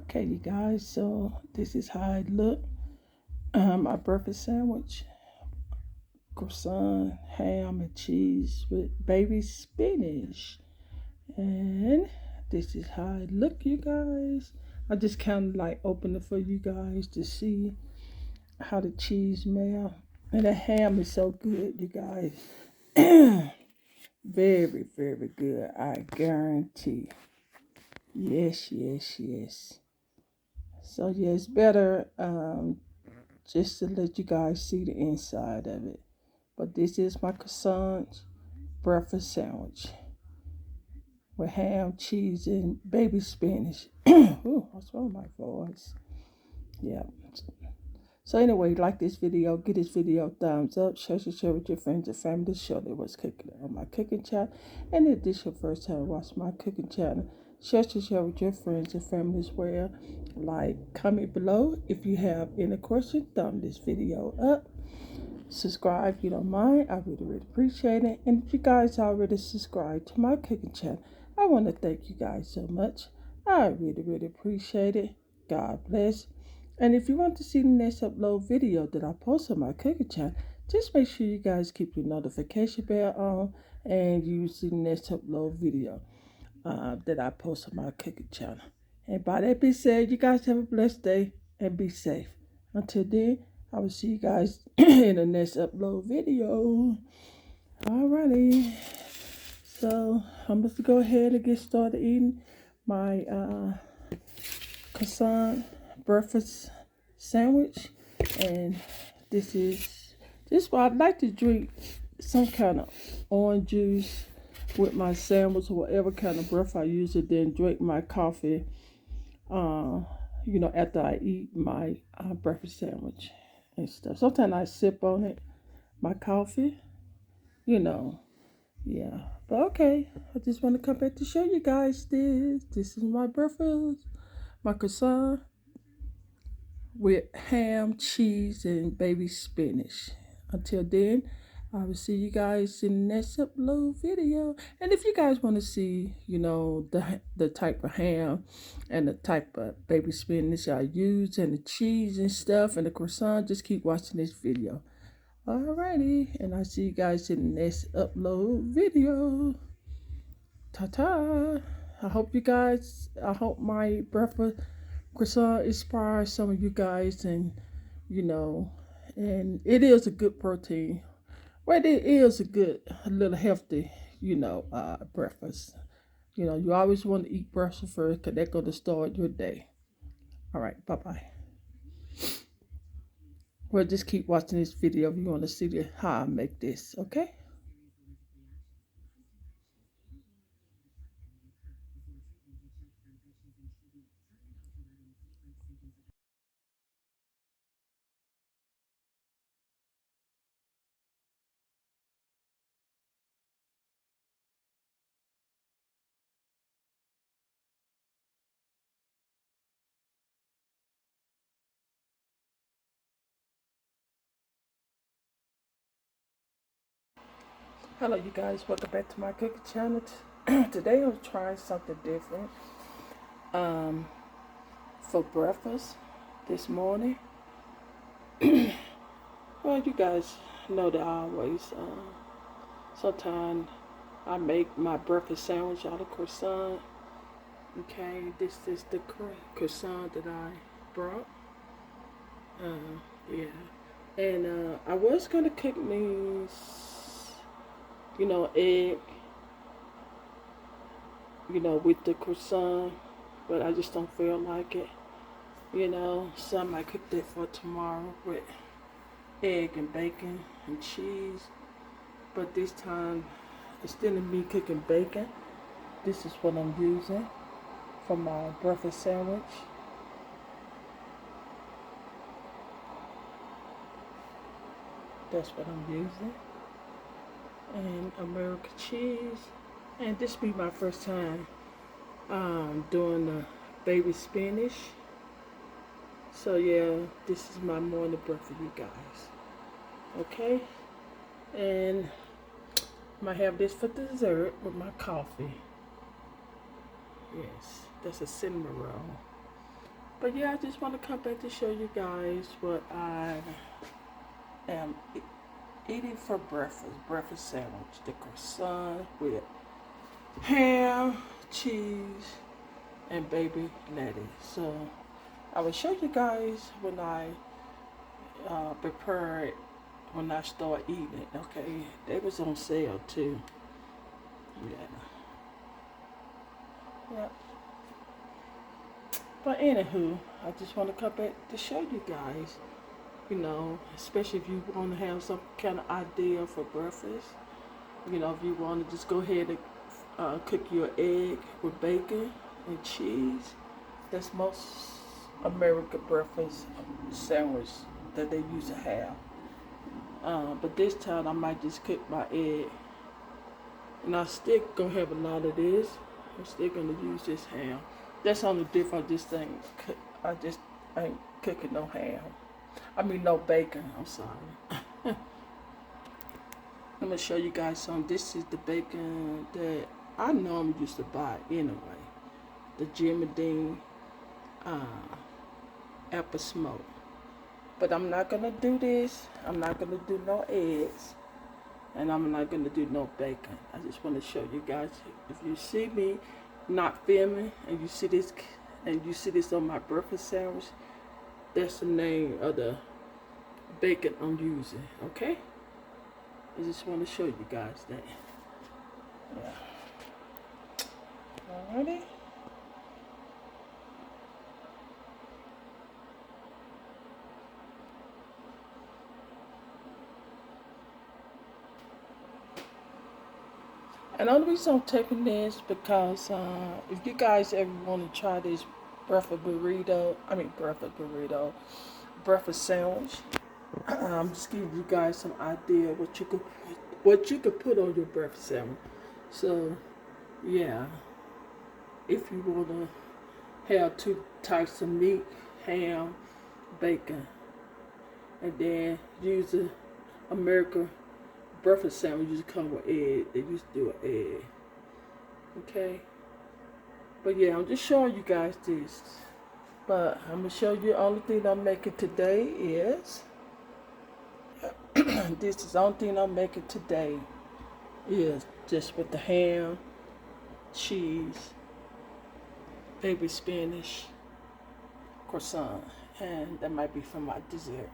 Okay, you guys, so this is how it look. My breakfast sandwich, croissant, ham, and cheese with baby spinach. And this is how it look, you guys. I just kind of like open it for you guys to see how the cheese melt. And the ham is so good, you guys. Very, very good. I guarantee. Yes, yes, yes. So yeah, it's better just to let you guys see the inside of it. But this is my croissant breakfast sandwich with ham, cheese, and baby spinach. Ooh, what's wrong with my voice? Yeah. So anyway, like this video, give this video a thumbs up, share with your friends and family, show them what's cooking on my cooking channel. And if this is your first time watching my cooking channel, share with your friends and family as well. Like, comment below if you have any questions, thumb this video up. Subscribe if you don't mind. I really appreciate it. And if you guys already subscribed to my cooking channel, I want to thank you guys so much. I really appreciate it. God bless. And if you want to see the next upload video that I post on my cooking channel, just make sure you guys keep your notification bell on and you see the next upload video that I post on my cooking channel. And by that being said, you guys have a blessed day and be safe. Until then, I will see you guys in the next upload video. Alrighty. So I'm going to go ahead and get started eating my croissant breakfast sandwich. And this is why I'd like to drink some kind of orange juice with my sandwich or whatever kind of breath I use, and then drink my coffee after I eat my breakfast sandwich and stuff. Sometimes I sip on it, my coffee, yeah. But okay, I just want to come back to show you guys this. This is my breakfast, my croissant with ham, cheese, and baby spinach. Until then, I will see you guys in the next upload video. And if you guys want to see, the type of ham and the type of baby spinach I use and the cheese and stuff and the croissant, just keep watching this video. Alrighty, and I'll see you guys in the next upload video. Ta-ta. I hope my breakfast croissant inspires some of you guys, and and it is a good protein. Well, it is a little healthy, breakfast. You always want to eat breakfast first because that's going to start your day. All right, bye-bye. Well, just keep watching this video if you want to see how I make this, okay? Hello, you guys. Welcome back to my cooking channel. Today I'm trying something different for breakfast this morning. Well, you guys know that I always, sometimes I make my breakfast sandwich out of croissant. Okay, this is the croissant that I brought. Yeah. And I was going to cook me, egg, with the croissant, but I just don't feel like it. So I might cook that for tomorrow with egg and bacon and cheese. But this time, instead of me cooking bacon, this is what I'm using for my breakfast sandwich. That's what I'm using. And American cheese. And this will be my first time doing the baby spinach. So yeah, this is my morning breakfast, you guys. Okay? And I might have this for dessert with my coffee. Yes, that's a cinnamon roll. But yeah, I just want to come back to show you guys what I am eating for breakfast. Breakfast sandwich. The croissant with ham, cheese, and baby lettuce. So I will show you guys when I prepare it, when I start eating it. Okay, they was on sale too. Yeah. Yeah. But anywho, I just want to come back to show you guys, especially if you want to have some kind of idea for breakfast. If you want to just go ahead and cook your egg with bacon and cheese. That's most American breakfast sandwich that they used to have. But this time I might just cook my egg. And I still gonna have a lot of this. I'm still gonna use this ham. That's the only difference. This thing, I just ain't cooking no ham. I mean no bacon. I'm sorry. I'm gonna show you guys some. This is the bacon that I normally used to buy anyway. The Jimmy Dean apple smoke. But I'm not gonna do this. I'm not gonna do no eggs. And I'm not gonna do no bacon. I just want to show you guys. If you see me not filming and you see this on my breakfast sandwich, that's the name of the bacon I'm using. Okay? I just want to show you guys that. Yeah. Alrighty. And the only reason I'm taking this because if you guys ever want to try this breakfast sandwich, I'm just giving you guys some idea what you could put on your breakfast sandwich. So yeah, if you want to have two types of meat, ham, bacon, and then use the American breakfast sandwich used to come with egg. They used to do an egg. Okay? But yeah, I'm just showing you guys this. But I'm going to show you the only thing I'm making today is this is the only thing I'm making today is just with the ham, cheese, baby spinach, croissant, and that might be for my dessert.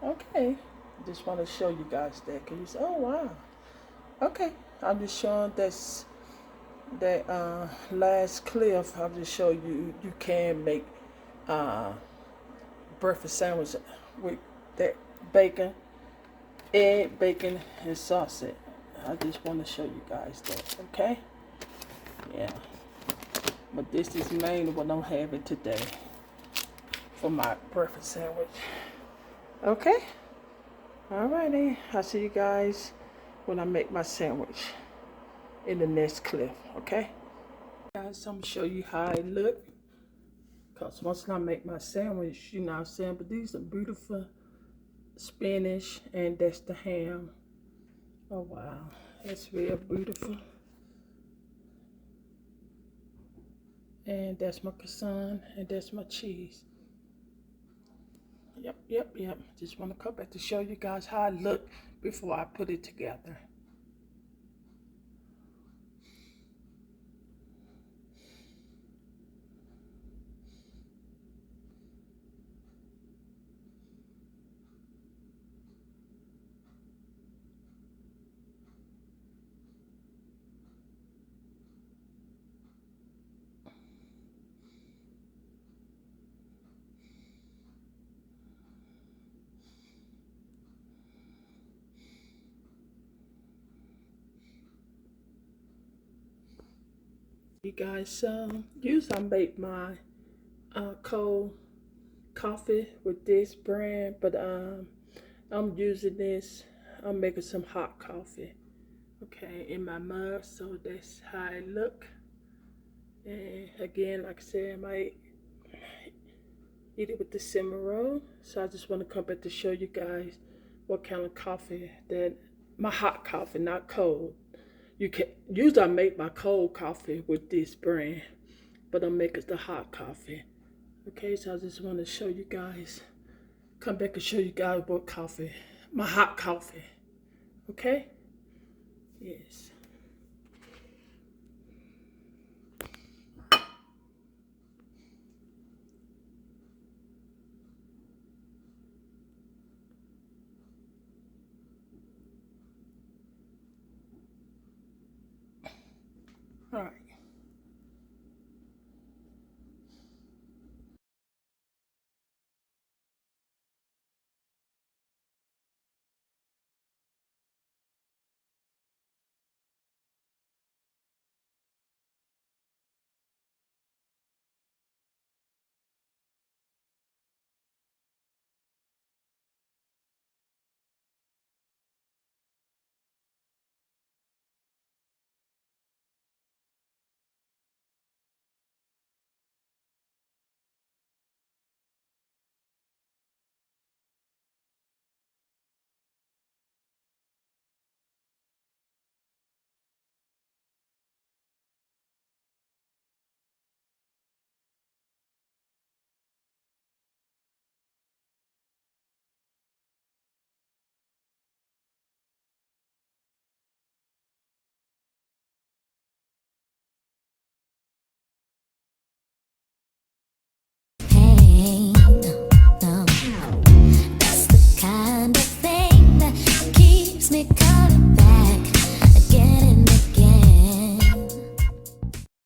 Okay. Just want to show you guys that. Can you say, oh wow. Okay. I'm just showing that last clip. I'll just show you can make breakfast sandwich with that bacon, egg, bacon, and sausage. I just want to show you guys that. Okay. Yeah. But this is mainly what I'm having today for my breakfast sandwich. Okay. Alrighty, I'll see you guys when I make my sandwich in the next clip, okay? Guys, I'm gonna show you how it look. Cause once I make my sandwich, you know what I'm saying? But these are beautiful spinach and that's the ham. Oh wow, that's real beautiful. And that's my croissant and that's my cheese. Yep. Just want to come back to show you guys how it look before I put it together. You guys, usually I make my cold coffee with this brand, but I'm using this. I'm making some hot coffee, okay, in my mug. So that's how it look. And again, like I said, I might eat it with the cinnamon roll. So I just want to come back to show you guys what kind of coffee that my hot coffee, not cold. You can usually I make my cold coffee with this brand, but I'm making the hot coffee. Okay, so I just want to show you guys, come back and show you guys about coffee, my hot coffee. Okay? Yes. All right.